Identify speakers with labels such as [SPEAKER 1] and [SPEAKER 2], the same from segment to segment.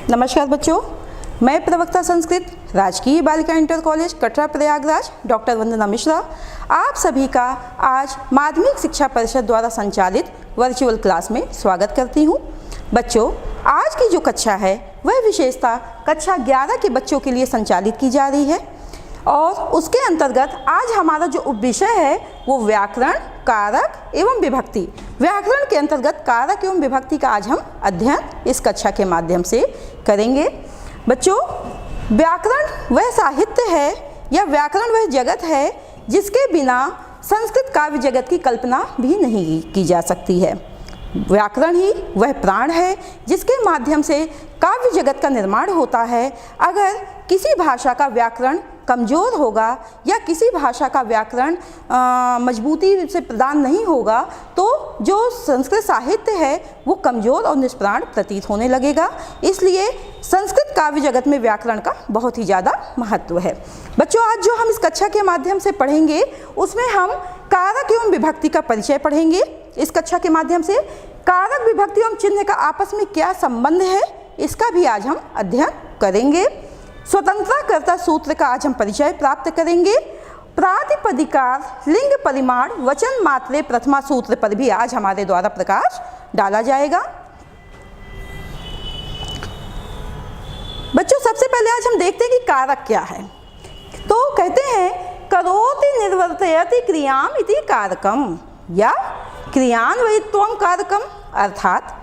[SPEAKER 1] नमस्कार बच्चों, मैं प्रवक्ता संस्कृत राजकीय बालिका inter college Katra Prayagraj doctor Vandana Mishra आप सभी का आज माध्यमिक शिक्षा परिषद द्वारा संचालित वर्चुअल क्लास में स्वागत करती हूँ। बच्चों, आज की जो कक्षा है वह विशेषता कक्षा 11 के बच्चों के लिए संचालित की जा रही है और उसके अंतर्गत आज हमारा जो उपविषय है वो व्याकरण, कारक एवं विभक्ति। व्याकरण के अंतर्गत कारक एवं विभक्ति का आज हम अध्ययन इस कक्षा के माध्यम से करेंगे। बच्चों, व्याकरण वह साहित्य है या व्याकरण वह जगत है जिसके बिना संस्कृत काव्य जगत की कल्पना भी नहीं की जा सकती है। व्याकरण ही वह प्राण है जिसके माध्यम से काव्य जगत का निर्माण होता है। अगर किसी भाषा का व्याकरण कमज़ोर होगा या किसी भाषा का व्याकरण मजबूती से प्रदान नहीं होगा तो जो संस्कृत साहित्य है वो कमज़ोर और निष्प्राण प्रतीत होने लगेगा। इसलिए संस्कृत काव्य जगत में व्याकरण का बहुत ही ज़्यादा महत्व है। बच्चों, आज जो हम इस कक्षा के माध्यम से पढ़ेंगे उसमें हम कारक एवं विभक्ति का परिचय पढ़ेंगे। इस कक्षा के माध्यम से कारक, विभक्ति एवं चिन्ह का आपस में क्या संबंध है इसका भी आज हम अध्ययन करेंगे। स्वतंत्रता कर्ता सूत्र का आज हम परिचय प्राप्त करेंगे। प्रातिपदिकार, लिंग, परिमाण, वचन मात्रे, प्रथमा सूत्र पर भी आज हमारे द्वारा प्रकाश डाला जाएगा। बच्चों, सबसे पहले आज हम देखते हैं कि कारक क्या है। तो कहते हैं करोति निर्वर्तयति क्रियाम इति कारकम या क्रियान्वयित्वम कारकम, अर्थात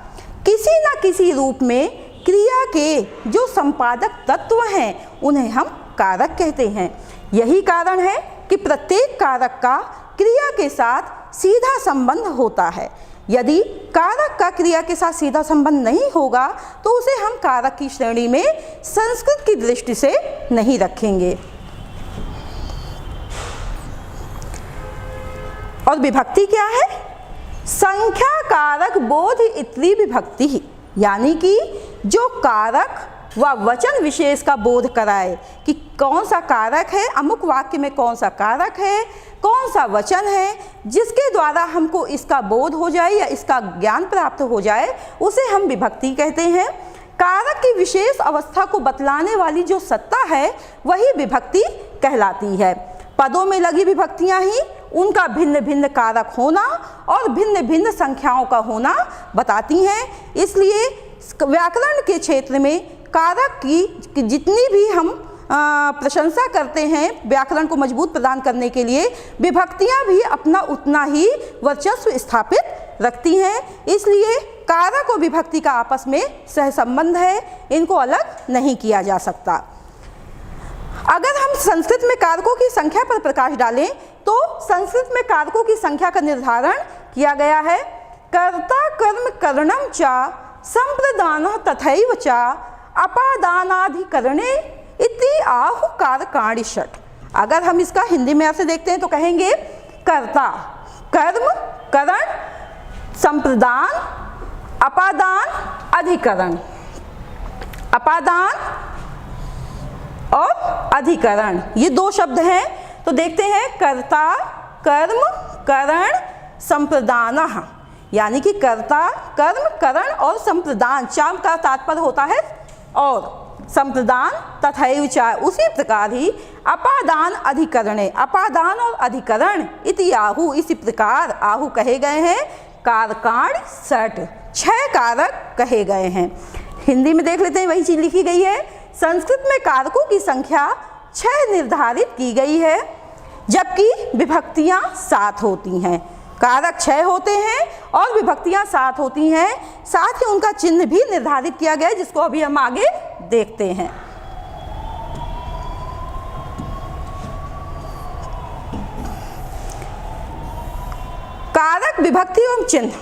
[SPEAKER 1] किसी न किसी रूप में क्रिया के जो संपादक तत्व हैं उन्हें हम कारक कहते हैं। यही कारण है कि प्रत्येक कारक का क्रिया के साथ सीधा संबंध होता है। यदि कारक का क्रिया के साथ सीधा संबंध नहीं होगा तो उसे हम कारक की श्रेणी में संस्कृत की दृष्टि से नहीं रखेंगे। और विभक्ति क्या है? संख्या कारक बोध इतनी विभक्ति, यानी कि जो कारक व वचन विशेष का बोध कराए कि कौन सा कारक है, अमुक वाक्य में कौन सा कारक है, कौन सा वचन है, जिसके द्वारा हमको इसका बोध हो जाए या इसका ज्ञान प्राप्त हो जाए उसे हम विभक्ति कहते हैं। कारक की विशेष अवस्था को बतलाने वाली जो सत्ता है वही विभक्ति कहलाती है। पदों में लगी विभक्तियां ही उनका भिन्न भिन्न कारक होना और भिन्न भिन्न संख्याओं का होना बताती हैं। इसलिए व्याकरण के क्षेत्र में कारक की जितनी भी हम प्रशंसा करते हैं व्याकरण को मजबूत प्रदान करने के लिए, विभक्तियां भी अपना उतना ही वर्चस्व स्थापित रखती हैं। इसलिए कारक और विभक्ति का आपस में सहसंबंध है, इनको अलग नहीं किया जा सकता। अगर हम संस्कृत में कारकों की संख्या पर प्रकाश डालें तो संस्कृत में कारकों की संख्या का निर्धारण किया गया है। कर्ता कर्म करणम चा संप्रदान तथैव चा अपादानाधिकरणे इति आहु कारकाणि षट्। अगर हम इसका हिंदी में ऐसे देखते हैं तो कहेंगे कर्ता, कर्म, करण, संप्रदान, अपादान, अधिकरण। अपादान और अधिकरण ये दो शब्द हैं। तो देखते हैं कर्ता, कर्म, करण, संप्रदानः, यानी कि कर्ता, कर्म, करण और संप्रदान, चाम का तात्पर्य होता है और संप्रदान तथैव च, उसी प्रकार ही अपादान अधिकरणे, अपादान और अधिकरण इति आहु, इसी प्रकार आहु कहे गए हैं कारकाणि षट्, 6 कारक कहे गए हैं। हिंदी में देख लेते हैं, वही चीज लिखी गई है। संस्कृत में कारकों की संख्या 6 निर्धारित की गई है जबकि विभक्तियां 7 होती हैं। कारक 6 होते हैं और विभक्तियां 7 होती हैं। साथ ही उनका चिन्ह भी निर्धारित किया गया है जिसको अभी हम आगे देखते हैं। कारक, विभक्ति एवं चिन्ह।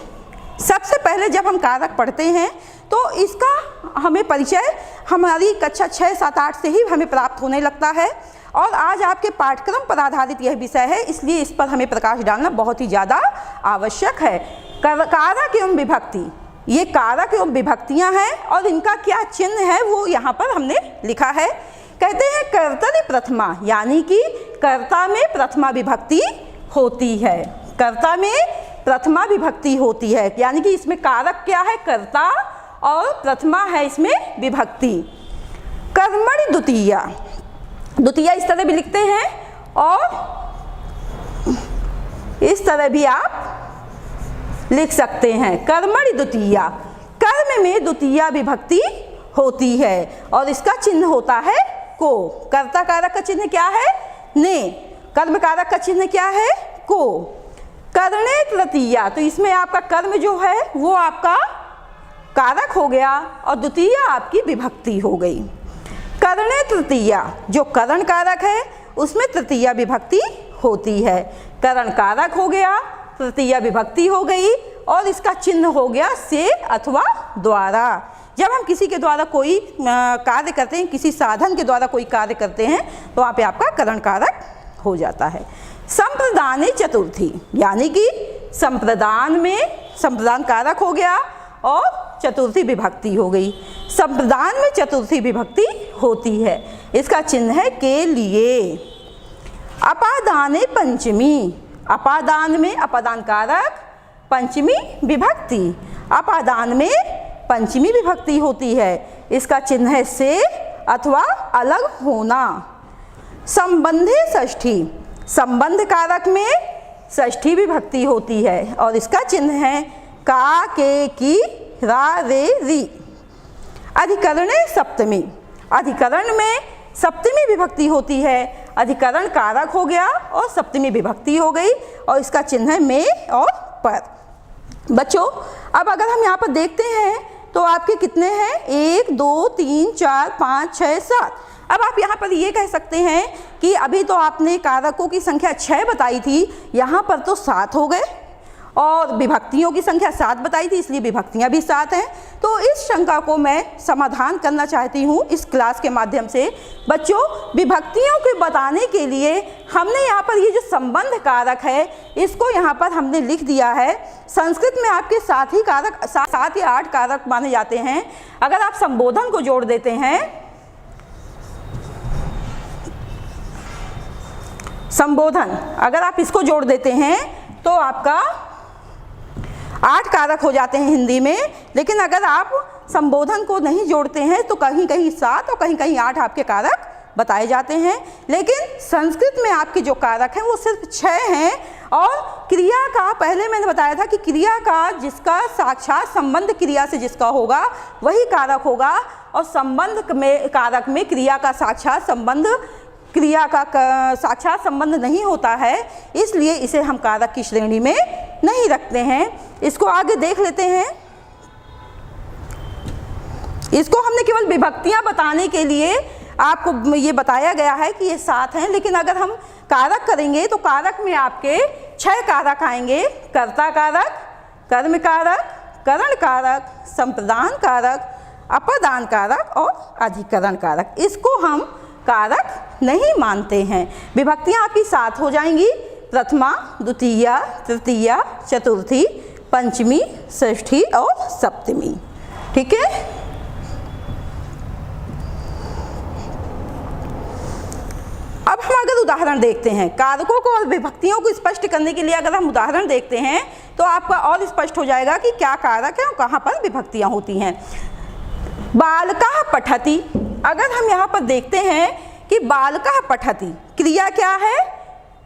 [SPEAKER 1] सबसे पहले जब हम कारक पढ़ते हैं तो इसका हमें परिचय हमारी कक्षा 6, 7, 8 से ही हमें प्राप्त होने लगता है और आज आपके पाठ्यक्रम पर आधारित यह विषय है, इसलिए इस पर हमें प्रकाश डालना बहुत ही ज़्यादा आवश्यक है। कारक एवं विभक्ति, ये कारक एवं विभक्तियां हैं और इनका क्या चिन्ह है वो यहाँ पर हमने लिखा है। कहते हैं कर्तरि प्रथमा, यानी कि कर्ता में प्रथमा विभक्ति होती है। कर्ता में प्रथमा विभक्ति होती है, यानी कि इसमें कारक क्या है? कर्ता और प्रथमा है इसमें विभक्ति। कर्मणि द्वितीया, द्वितीया इस तरह भी लिखते हैं और इस तरह भी आप लिख सकते हैं। कर्मणि द्वितीया, कर्म में द्वितीया विभक्ति होती है और इसका चिन्ह होता है को। कर्ता कारक का चिन्ह क्या है? ने। कर्म कारक का चिन्ह क्या है? को। करणे तृतीया, तो इसमें आपका कर्म जो है वो आपका कारक हो गया और द्वितीया आपकी विभक्ति हो गई। करणे तृतीया, जो करण कारक है उसमें तृतीया विभक्ति होती है। करण कारक हो गया, तृतीया विभक्ति हो गई और इसका चिन्ह हो गया से अथवा द्वारा। जब हम किसी के द्वारा कोई कार्य करते हैं, किसी साधन के द्वारा कोई कार्य करते हैं तो वहाँ पे आपका करण कारक हो जाता है। संप्रदाने चतुर्थी, यानी कि संप्रदान में संप्रदान कारक हो गया और चतुर्थी विभक्ति हो गई। संप्रदान में चतुर्थी विभक्ति होती है, इसका चिन्ह है के लिए। अपादाने पंचमी, अपादान में अपादान कारक, पंचमी विभक्ति। अपादान में पंचमी विभक्ति होती है, इसका चिन्ह है से अथवा अलग होना। संबंधे षष्ठी, संबंध कारक में षष्ठी विभक्ति होती है और इसका चिन्ह है का के की रा रे री। अधिकरणे सप्तमी, अधिकरण में सप्तमी विभक्ति होती है। अधिकरण कारक हो गया और सप्तमी विभक्ति हो गई और इसका चिन्ह है में और पर। बच्चों अब अगर हम यहाँ पर देखते हैं तो आपके कितने हैं? 1 2 3 4 5 6 7। अब आप यहाँ पर ये कह सकते हैं कि अभी तो आपने कारकों की संख्या 6 बताई थी, यहाँ पर तो 7 हो गए और विभक्तियों की संख्या 7 बताई थी, इसलिए विभक्तियाँ भी 7 हैं। तो इस शंका को मैं समाधान करना चाहती हूँ इस क्लास के माध्यम से। बच्चों विभक्तियों को बताने के लिए हमने यहाँ पर ये जो संबंध कारक है इसको यहाँ पर हमने लिख दिया है। संस्कृत में आपके 7 ही कारक, 7 या 8 कारक माने जाते हैं। अगर आप संबोधन को जोड़ देते हैं, संबोधन अगर आप इसको जोड़ देते हैं तो आपका 8 कारक हो जाते हैं हिंदी में। लेकिन अगर आप संबोधन को नहीं जोड़ते हैं तो कहीं कहीं 7 और कहीं कहीं 8 आपके कारक बताए जाते हैं। लेकिन संस्कृत में आपके जो कारक हैं वो सिर्फ 6 हैं और क्रिया का, पहले मैंने बताया था कि क्रिया का जिसका साक्षात संबंध क्रिया से जिसका होगा वही कारक होगा और संबंध में कारक में क्रिया का साक्षात संबंध, क्रिया का साक्षात संबंध नहीं होता है, इसलिए इसे हम कारक की श्रेणी में नहीं रखते हैं। इसको आगे देख लेते हैं। इसको हमने केवल विभक्तियां बताने के लिए आपको ये बताया गया है कि ये 7 हैं, लेकिन अगर हम कारक करेंगे तो कारक में आपके 6 कारक आएंगे। कर्ता कारक, कर्म कारक, करण कारक, संप्रदान कारक, अपादान कारक और अधिकरण कारक। इसको हम कारक नहीं मानते हैं। विभक्तियां आपकी 7 हो जाएंगी, प्रथमा, द्वितीया, तृतीया, चतुर्थी, पंचमी, षष्ठी और सप्तमी। ठीक है। अब हम अगर उदाहरण देखते हैं कारकों को और विभक्तियों को स्पष्ट करने के लिए, अगर हम उदाहरण देखते हैं तो आपका और स्पष्ट हो जाएगा कि क्या कारक है और कहाँ पर विभक्तियां होती हैं। बालकः पठति, अगर हम यहाँ पर देखते हैं कि बालकः पठति, क्रिया क्या है?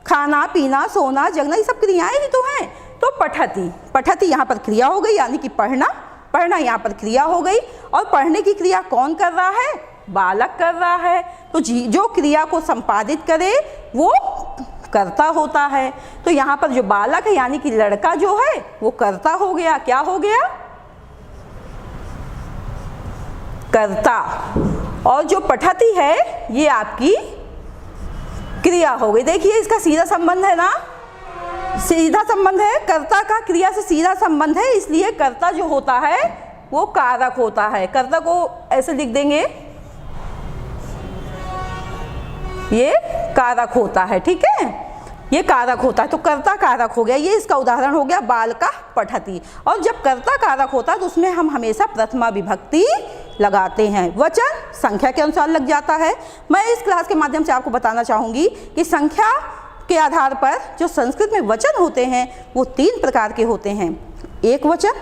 [SPEAKER 1] खाना, पीना, सोना, जगना, ये सब क्रियाएं ही तो हैं। तो पठति, पठति यहाँ पर क्रिया हो गई, यानी कि पढ़ना, पढ़ना यहाँ पर क्रिया हो गई। और पढ़ने की क्रिया कौन कर रहा है? बालक कर रहा है। तो जो क्रिया को संपादित करे वो कर्ता होता है। तो यहाँ पर जो बालक है यानी कि लड़का जो है वो कर्ता हो गया। क्या हो गया? कर्ता। और जो पठति है ये आपकी क्रिया हो गई। देखिए इसका सीधा संबंध है ना, सीधा संबंध है, कर्ता का क्रिया से सीधा संबंध है, इसलिए कर्ता जो होता है वो कारक होता है। कर्ता को ऐसे लिख देंगे, ये कारक होता है। ठीक है, ये कारक होता है। तो कर्ता कारक हो गया। ये इसका उदाहरण हो गया बालकः पठति। और जब कर्ता कारक होता है तो उसमें हम हमेशा प्रथमा विभक्ति लगाते हैं। वचन संख्या के अनुसार लग जाता है। मैं इस क्लास के माध्यम से आपको बताना चाहूँगी कि संख्या के आधार पर जो संस्कृत में वचन होते हैं वो 3 प्रकार के होते हैं। एक वचन,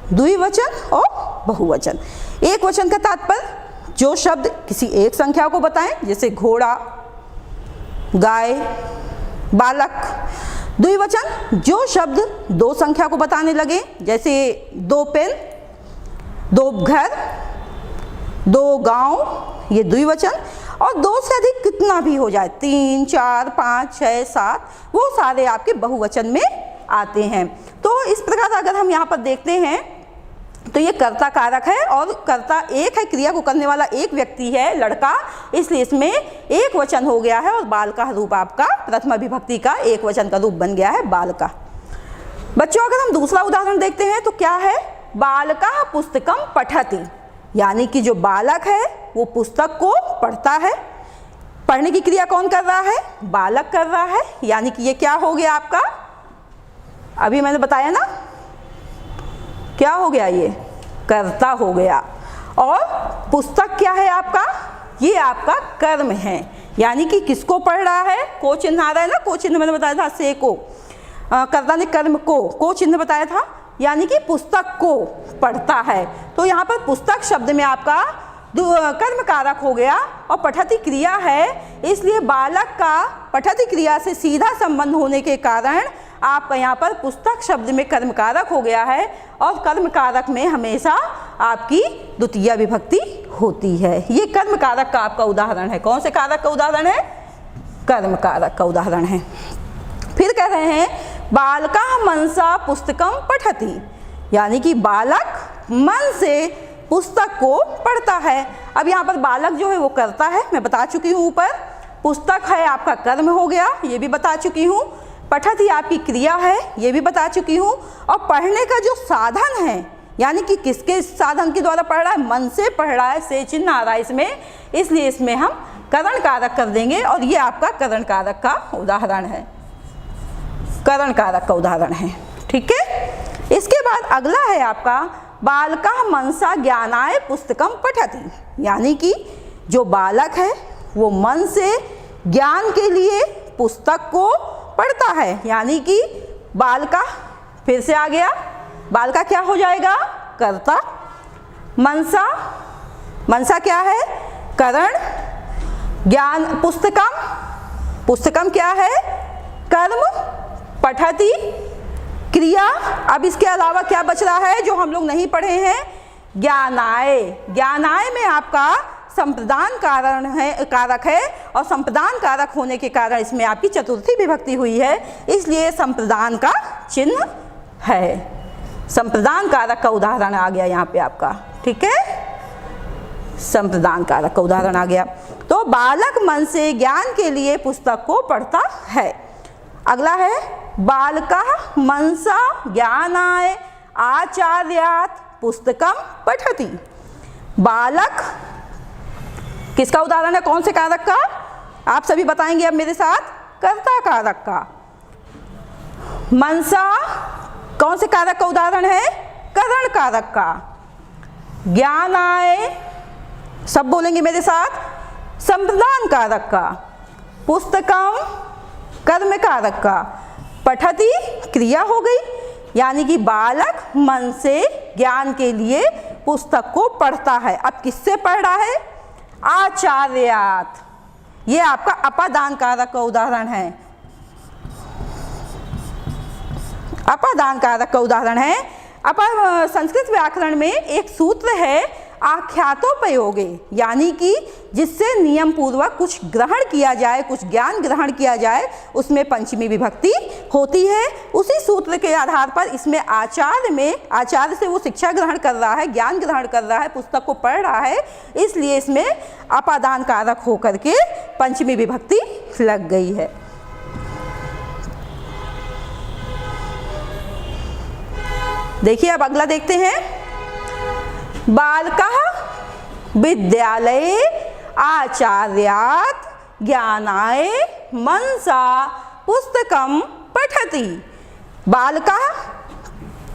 [SPEAKER 1] द्विवचन और बहुवचन। एक वचन का तात्पर्य जो शब्द किसी एक संख्या को बताएं, जैसे घोड़ा, गाय, बालक। द्विवचन जो शब्द दो संख्या को बताने लगे, जैसे दो पेन, दो घर, दो गांव, ये द्विवचन। और दो से अधिक कितना भी हो जाए, 3, 4, 5, 6, 7, वो सारे आपके बहुवचन में आते हैं। तो इस प्रकार अगर हम यहाँ पर देखते हैं तो ये कर्ता कारक है और कर्ता एक है, क्रिया को करने वाला एक व्यक्ति है, लड़का, इसलिए इसमें एक वचन हो गया है और बाल का रूप आपका प्रथमा विभक्ति का एक वचन का रूप बन गया है, बाल का। बच्चों अगर हम दूसरा उदाहरण देखते हैं तो क्या है, बालका पुस्तकम पठति, यानी कि जो बालक है वो पुस्तक को पढ़ता है। पढ़ने की क्रिया कौन कर रहा है, बालक कर रहा है, यानी कि ये क्या हो गया आपका, अभी मैंने बताया ना, क्या हो गया, ये कर्ता हो गया। और पुस्तक क्या है आपका, ये आपका कर्म है, यानी कि किसको पढ़ रहा है, को चिन्ह आ रहा है ना, को चिन्ह मैंने बताया था, से को, कर्ता ने कर्म को चिन्ह बताया था, यानी कि पुस्तक को पढ़ता है। तो यहाँ पर पुस्तक शब्द में आपका कर्म कारक हो गया और पठति क्रिया है, इसलिए बालक का पठति क्रिया से सीधा संबंध होने के कारण आपका यहाँ पर पुस्तक शब्द में कर्म कारक हो गया है। और कर्म कारक में हमेशा आपकी द्वितीय विभक्ति होती है। ये कर्म कारक का आपका उदाहरण है। कौन से कारक का उदाहरण है, कर्म कारक का उदाहरण है। फिर कह रहे हैं बालका मनसा पुस्तकम पठति, यानी कि बालक मन से पुस्तक को पढ़ता है। अब यहाँ पर बालक जो है वो करता है, मैं बता चुकी हूँ ऊपर। पुस्तक है आपका कर्म हो गया, ये भी बता चुकी हूँ। पठति आपकी क्रिया है, ये भी बता चुकी हूँ। और पढ़ने का जो साधन है, यानी कि किसके साधन के द्वारा पढ़ रहा है, मन से पढ़ रहा है, से चिन्ह आ रहा है इसमें, इसलिए इसमें हम करण कारक कर देंगे और ये आपका करण कारक का उदाहरण है, करण कारक का उदाहरण है। ठीक है, इसके बाद अगला है आपका बालका मनसा ज्ञानाय पुस्तकम पठति, यानी कि जो बालक है वो मन से ज्ञान के लिए पुस्तक को पढ़ता है, यानी कि बालका फिर से आ गया, बालका क्या हो जाएगा, कर्ता। मनसा, मनसा क्या है, करण। ज्ञान, पुस्तकम, पुस्तकम क्या है, कर्म। पठति क्रिया। अब इसके अलावा क्या बच रहा है जो हम लोग नहीं पढ़े हैं, ज्ञानाय। ज्ञानाय में आपका संप्रदान कारण है, कारक है, और संप्रदान कारक होने के कारण इसमें आपकी चतुर्थी विभक्ति हुई है, इसलिए संप्रदान का चिन्ह है। संप्रदान कारक का उदाहरण आ गया यहाँ पे आपका। ठीक है, संप्रदान कारक का उदाहरण आ गया। तो बालक मन से ज्ञान के लिए पुस्तक को पढ़ता है। अगला है बालका मनसा ज्ञानाय आचार्यात् पुस्तकम पठति। बालक किसका उदाहरण है, कौन से कारक का, आप सभी बताएंगे अब मेरे साथ, कर्ता कारक का। मनसा कौन से कारक का उदाहरण है, करण कारक का। ज्ञानाय सब बोलेंगे मेरे साथ, संप्रदान कारक का। पुस्तकम कर्म कारक का। पठति क्रिया हो गई, यानी कि बालक मन से ज्ञान के लिए पुस्तक को पढ़ता है। अब किससे पढ़ रहा है, आचार्यात्, ये आपका अपादान कारक का उदाहरण है। अपादान कारक का उदाहरण है। संस्कृत व्याकरण में एक सूत्र है आख्यातोपयोगे, यानी कि जिससे नियम पूर्वक कुछ ग्रहण किया जाए, कुछ ज्ञान ग्रहण किया जाए, उसमें पंचमी विभक्ति होती है। उसी सूत्र के आधार पर इसमें आचार्य में, आचार्य से वो शिक्षा ग्रहण कर रहा है, ज्ञान ग्रहण कर रहा है, पुस्तक को पढ़ रहा है, इसलिए इसमें अपादान कारक होकर के पंचमी विभक्ति लग गई है। देखिए अब अगला देखते हैं, बालका विद्यालये आचार्यात् ज्ञानाय मनसा पुस्तकम पठति। बालका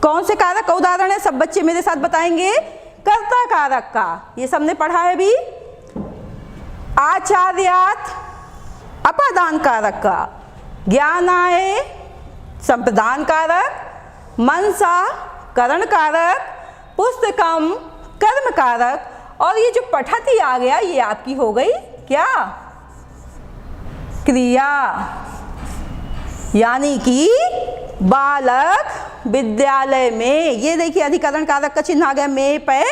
[SPEAKER 1] कौन से कारक का उदाहरण है, सब बच्चे मेरे साथ बताएंगे, कर्ता कारक का, ये सबने पढ़ा है भी। आचार्यात् अपादान कारक का, ज्ञानाय संप्रदान कारक, मनसा करण कारक पुस्तकम कर्म कारक, और ये जो पठती आ गया ये आपकी हो गई क्या, क्रिया। यानी कि बालक विद्यालय में, ये देखिए अधिकरण कारक का चिन्ह आ गया में पे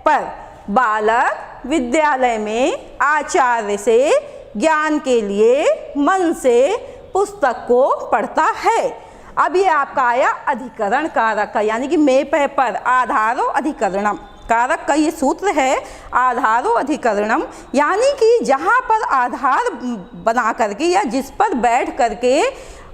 [SPEAKER 1] पर, बालक विद्यालय में आचार्य से ज्ञान के लिए मन से पुस्तक को पढ़ता है। अब ये आपका आया अधिकरण कारक का, यानी कि में पे पर, आधारो अधिकरणम, कारक का ये सूत्र है आधारो अधिकरणम, यानी कि जहाँ पर आधार बना करके या जिस पर बैठ करके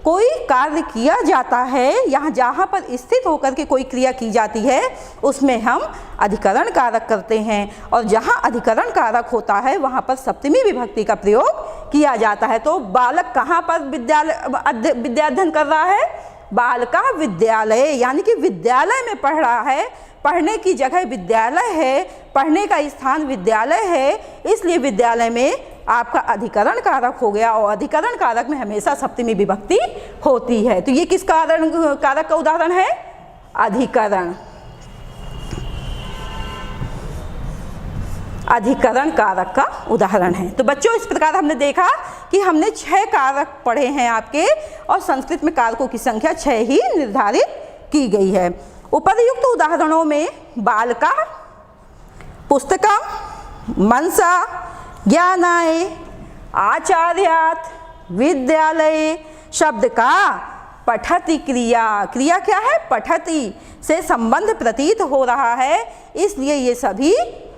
[SPEAKER 1] कोई कार्य किया जाता है, यहाँ जहाँ पर स्थित होकर के कोई क्रिया की जाती है उसमें हम अधिकरण कारक करते हैं, और जहाँ अधिकरण कारक होता है वहाँ पर सप्तमी विभक्ति का प्रयोग किया जाता है। तो बालक कहाँ पर विद्याध्ययन कर रहा है, बालका विद्यालय, यानी कि विद्यालय में पढ़ रहा है, पढ़ने की जगह विद्यालय है, पढ़ने का स्थान विद्यालय है, इसलिए विद्यालय में आपका अधिकरण कारक हो गया, और अधिकरण कारक में हमेशा सप्तमी विभक्ति होती है। तो ये किस कारक का उदाहरण है, अधिकरण, अधिकरण कारक का उदाहरण है। तो बच्चों इस प्रकार हमने देखा कि हमने 6 कारक पढ़े हैं आपके, और संस्कृत में कारकों की संख्या 6 ही निर्धारित की गई है। उपर्युक्त उदाहरणों में बालका, पुस्तकम, मनसा, ज्ञानाय, आचार्यात्, विद्यालय शब्द का पठति क्रिया, क्रिया क्या है, पठति से संबंध प्रतीत हो रहा है, इसलिए ये सभी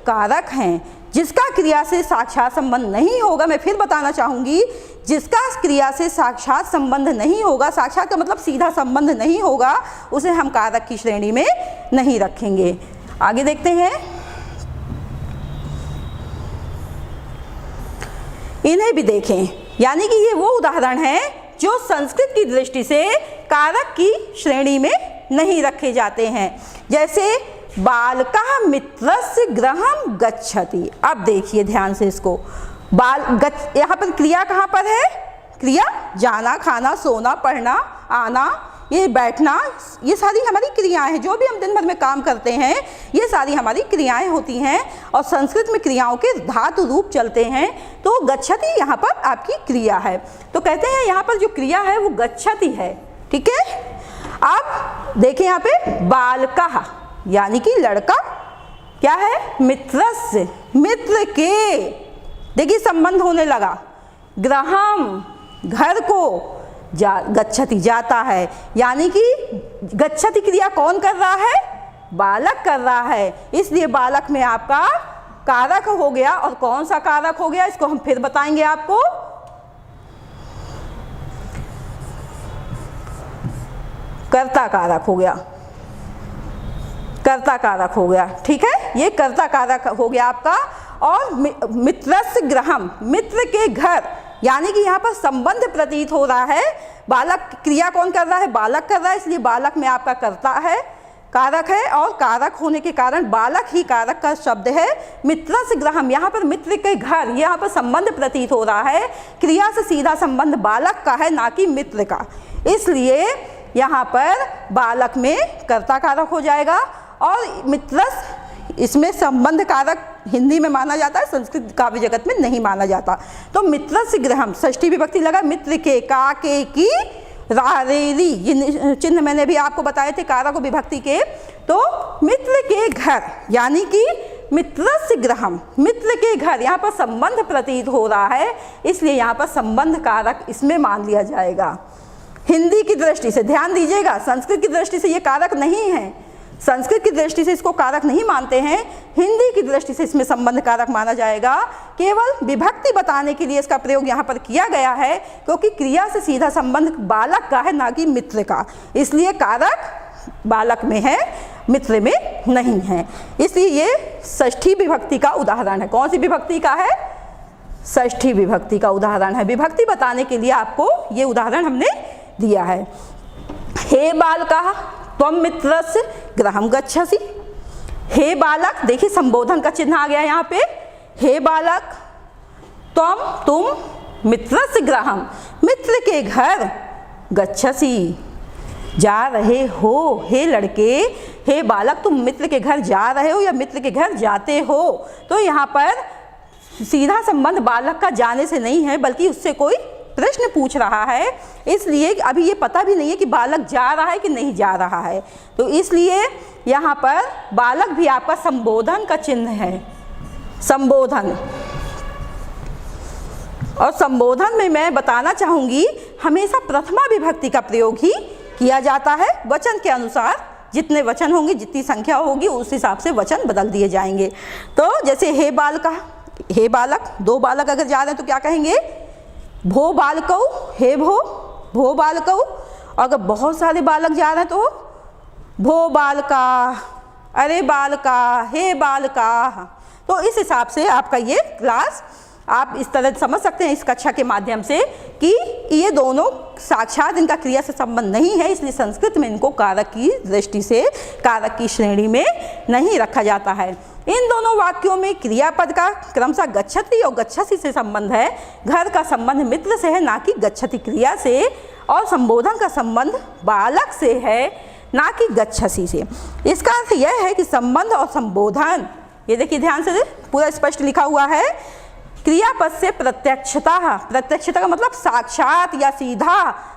[SPEAKER 1] कारक हैं। जिसका क्रिया से साक्षात संबंध नहीं होगा, मैं फिर बताना चाहूँगी, जिसका क्रिया से साक्षात संबंध नहीं होगा, साक्षात का मतलब सीधा संबंध नहीं होगा, उसे हम कारक की श्रेणी में नहीं रखेंगे। आगे देखते हैं, इन्हें भी देखें, यानी कि ये वो उदाहरण हैं जो संस्कृत की दृष्टि से कारक की श्रेणी में नहीं रखे जाते हैं। जैसे बालका मित्रस्य गृहम गच्छति। अब देखिए ध्यान से इसको, यहाँ पर क्रिया कहाँ पर है, क्रिया जाना, खाना, सोना, पढ़ना, आना, ये बैठना, ये सारी हमारी क्रियाएं हैं। जो भी हम दिन भर में काम करते हैं ये सारी हमारी क्रियाएं होती हैं, और संस्कृत में क्रियाओं के धातु रूप चलते हैं। तो गच्छति यहाँ पर आपकी क्रिया है, तो कहते हैं यहाँ पर जो क्रिया है वो गच्छति है। ठीक है, अब देखें यहाँ पे बालका यानी कि लड़का क्या है, मित्रस्य, मित्र के, देखिए संबंध होने लगा, गृहम घर को, गच्छति जाता है, यानी कि गच्छति क्रिया कौन कर रहा है, बालक कर रहा है, इसलिए बालक में आपका कारक हो गया। और कौन सा कारक हो गया इसको हम फिर बताएंगे आपको, कर्ता कारक हो गया, कर्ता कारक हो गया। ठीक है, ये कर्ता कारक हो गया आपका। और मित्रस्य गृहम, मित्र के घर, यानी कि यहाँ पर संबंध प्रतीत हो रहा है। बालक क्रिया कौन कर रहा है, बालक कर रहा है, इसलिए बालक में आपका कर्ता है, कारक है, और कारक होने के कारण बालक ही कारक का शब्द है। मित्रस्य गृहम, यहाँ पर मित्र के घर, यहाँ पर संबंध प्रतीत हो रहा है, क्रिया से सीधा संबंध बालक का है ना कि मित्र का, इसलिए यहाँ पर बालक में कर्ता कारक हो जाएगा। और मित्रस्य इसमें संबंध कारक हिंदी में माना जाता है, संस्कृत काव्य जगत में नहीं माना जाता। तो मित्रस्य गृहम, षष्ठी विभक्ति लगा, मित्र के, का, के, की, रा, रे, री, ये चिन्ह मैंने भी आपको बताए थे कारक और विभक्ति के। तो मित्र के घर, यानी कि मित्रस्य गृहम, मित्र के घर, यहाँ पर संबंध प्रतीत हो रहा है, इसलिए यहाँ पर संबंध कारक इसमें मान लिया जाएगा। हिंदी की दृष्टि से ध्यान दीजिएगा, संस्कृत की दृष्टि से ये कारक नहीं है, संस्कृत की दृष्टि से इसको कारक नहीं मानते हैं, हिंदी की दृष्टि से इसमें संबंध कारक माना जाएगा। केवल विभक्ति बताने के लिए इसका प्रयोग यहाँ पर किया गया है, क्योंकि क्रिया से सीधा संबंध बालक का है ना कि मित्र का, इसलिए कारक बालक में है, मित्र में नहीं है। इसलिए ये षष्ठी विभक्ति का उदाहरण है। कौन सी विभक्ति का है, षष्ठी विभक्ति का उदाहरण है। विभक्ति बताने के लिए आपको ये उदाहरण हमने दिया है। हे बालका त्वम मित्रस्य गृहम गच्छसि, हे बालक, देखिए संबोधन का चिन्ह आ गया यहाँ पे, हे बालक, तुम मित्रस्य गृहम, मित्र के घर, गच्छसि, जा रहे हो, हे लड़के, हे बालक, तुम मित्र के घर जा रहे हो या मित्र के घर जाते हो। तो यहाँ पर सीधा संबंध बालक का जाने से नहीं है, बल्कि उससे कोई प्रश्न पूछ रहा है, इसलिए अभी ये पता भी नहीं है कि बालक जा रहा है कि नहीं जा रहा है। तो इसलिए यहाँ पर बालक भी आपका संबोधन का चिन्ह है, संबोधन। और संबोधन में मैं बताना चाहूँगी हमेशा प्रथमा विभक्ति का प्रयोग ही किया जाता है। वचन के अनुसार जितने वचन होंगे, जितनी संख्या होगी, उस हिसाब से वचन बदल दिए जाएंगे। तो जैसे हे बालका, हे बालक, दो बालक अगर जा रहे हैं तो क्या कहेंगे? भो बालकौ, हे भो, भो बालकौ। अगर बहुत सारे बालक जा रहे हैं तो भो बालका, अरे बालका, हे बालका। तो इस हिसाब से आपका ये क्लास आप इस तरह समझ सकते हैं इस कक्षा के माध्यम से कि ये दोनों साक्षात इनका क्रिया से संबंध नहीं है, इसलिए संस्कृत में इनको कारक की दृष्टि से कारक की श्रेणी में नहीं रखा जाता है। इन दोनों वाक्यों में क्रियापद का क्रमशः गच्छति और गच्छसि से संबंध है। घर का संबंध मित्र से है, ना कि गच्छति क्रिया से, और संबोधन का संबंध बालक से है, ना कि गच्छसि से। इसका अर्थ यह है कि संबंध और संबोधन, ये देखिए ध्यान से पूरा स्पष्ट लिखा हुआ है, क्रियापद से प्रत्यक्षता, प्रत्यक्षता का मतलब साक्षात या सीधा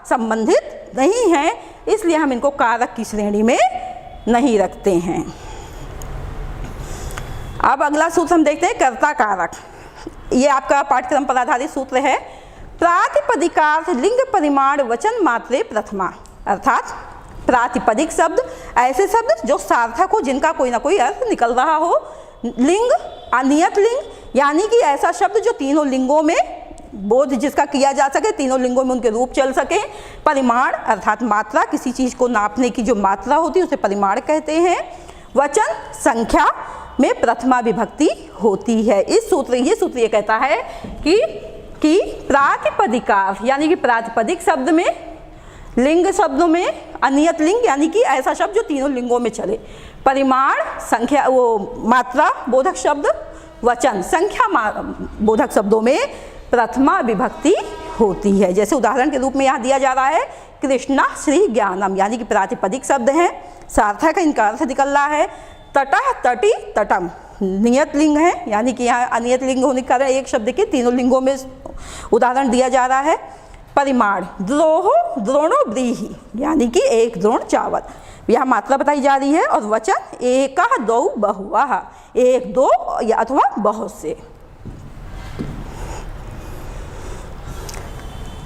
[SPEAKER 1] संबंधित नहीं है, इसलिए हम इनको कारक की श्रेणी में नहीं रखते हैं। अब अगला सूत्र हम देखते हैं, कर्ता कारक। ये आपका पाठ्यक्रम पर आधारित सूत्र है। प्रातिपदिकार्थ लिंग परिमाण वचन मात्रे प्रथमा, अर्थात प्रातिपदिक शब्द ऐसे शब्द जो सार्थक हो, जिनका कोई ना कोई अर्थ निकल रहा हो। लिंग अनियत लिंग, यानी कि ऐसा शब्द जो तीनों लिंगों में बोध जिसका किया जा सके, तीनों लिंगों में उनके रूप चल सके। परिमाण अर्थात मात्रा, किसी चीज़ को नापने की जो मात्रा होती है उसे परिमाण कहते हैं। वचन संख्या में प्रथमा विभक्ति होती है। इस सूत्र ये कहता है कि प्रातिपदिकार्थ यानी कि प्रातिपदिक शब्द में, लिंग शब्दों में अनियत लिंग यानी कि ऐसा शब्द जो तीनों लिंगों में चले। परिमाण संख्या, वो मात्रा बोधक शब्द, वचन संख्या बोधक शब्दों में प्रथमा विभक्ति होती है। जैसे उदाहरण के रूप में यहाँ दिया जा रहा है, कृष्णा श्री ज्ञानम, यानी कि प्रातिपदिक शब्द हैं, सार्थक इनका अर्थ निकल रहा है। तटः तटी तटम नियत लिंग है, यानी कि यहाँ अनियत लिंग होने के कारण एक शब्द के तीनों लिंगों में उदाहरण दिया जा रहा है। परिमाण द्रोहो द्रोणो व्रीहि, यानी कि एक द्रोण चावल, यहाँ मात्रा बताई जा रही है। और वचन एकः द्वौ बहुवः, एक दो या अथवा बहुत से।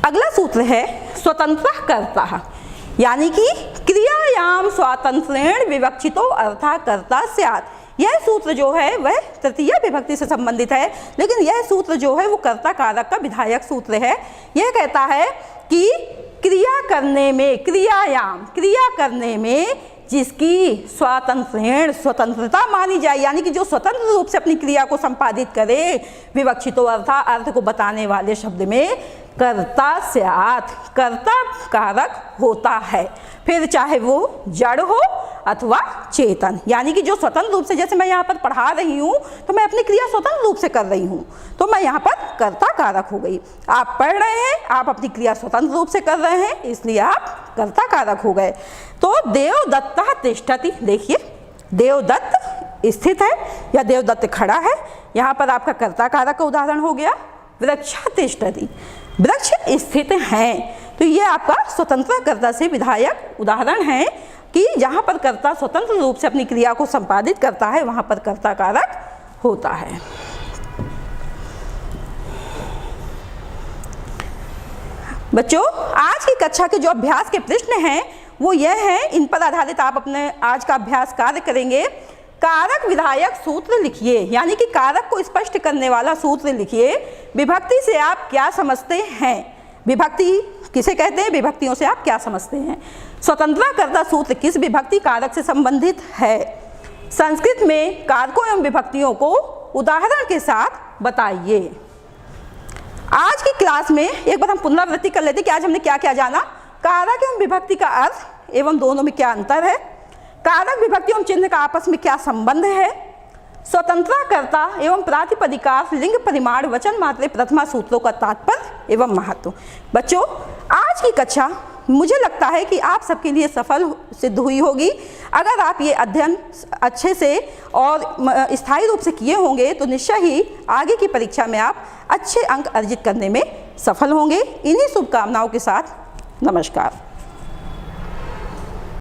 [SPEAKER 1] अगला सूत्र है स्वतंत्रः कर्ता, यानी कि क्रियायाम स्वातंत्र्येण विवक्षितो अर्थः कर्ता स्यात्। यह सूत्र जो है वह तृतीय विभक्ति से संबंधित है, लेकिन यह सूत्र जो है वो कर्ता कारक का विधायक सूत्र है। यह कहता है कि क्रिया करने में, क्रियायाम क्रिया करने में जिसकी स्वातंत्र्येण स्वतंत्रता मानी जाए, यानी कि जो स्वतंत्र रूप से अपनी क्रिया को संपादित करे, विवक्षितो अर्थात अर्थ को बताने वाले शब्द में कर्ता स्यात्, कर्ता कारक होता है। फिर चाहे वो जड़ हो अथवा चेतन, यानी कि जो स्वतंत्र रूप से, जैसे मैं यहाँ पर पढ़ा रही हूँ तो मैं अपनी क्रिया स्वतंत्र रूप से कर रही हूँ, तो मैं यहाँ पर कर्ता कारक हो गई। आप पढ़ रहे हैं, आप अपनी क्रिया स्वतंत्र रूप से कर रहे हैं, इसलिए आप कर्ता कारक हो गए। तो देवदत्तः तिष्ठति, देखिए देवदत्त स्थित है या देवदत्त खड़ा है, यहाँ पर आपका कर्ता कारक का उदाहरण हो गया। वृक्षः तिष्ठति, वृक्ष स्थित हैं, तो ये आपका स्वतंत्र कर्ता से विधायक उदाहरण है कि जहाँ पर कर्ता स्वतंत्र रूप से अपनी क्रिया को संपादित करता है वहाँ पर कर्ता कारक होता है। बच्चों, आज की कक्षा के जो अभ्यास के प्रश्न हैं वो यह है, इन पर आधारित आप अपने आज का अभ्यास कार्य करेंगे। कारक विधायक सूत्र लिखिए, यानी कि कारक को स्पष्ट करने वाला सूत्र लिखिए। विभक्ति से आप क्या समझते हैं? विभक्ति किसे कहते हैं? विभक्तियों से आप क्या समझते हैं? स्वतंत्रता कर्ता सूत्र किस विभक्ति कारक से संबंधित है? संस्कृत में कारकों एवं विभक्तियों को उदाहरण के साथ बताइए। आज की क्लास में एक बार हम पुनरावृत्ति कर लेते कि आज हमने क्या क्या जाना। कारक एवं विभक्ति का अर्थ एवं दोनों में क्या अंतर है, कारक विभक्ति एवं चिन्ह का आपस में क्या संबंध है, स्वतंत्रता कर्ता एवं प्रातिपदिकार्थ लिंग परिमाण वचन मात्रे प्रथमा सूत्रों का तात्पर्य एवं महत्व। बच्चों, आज की कक्षा मुझे लगता है कि आप सबके लिए सफल सिद्ध हुई होगी। अगर आप ये अध्ययन अच्छे से और स्थायी रूप से किए होंगे तो निश्चय ही आगे की परीक्षा में आप अच्छे अंक अर्जित करने में सफल होंगे। इन्हीं शुभकामनाओं के साथ नमस्कार।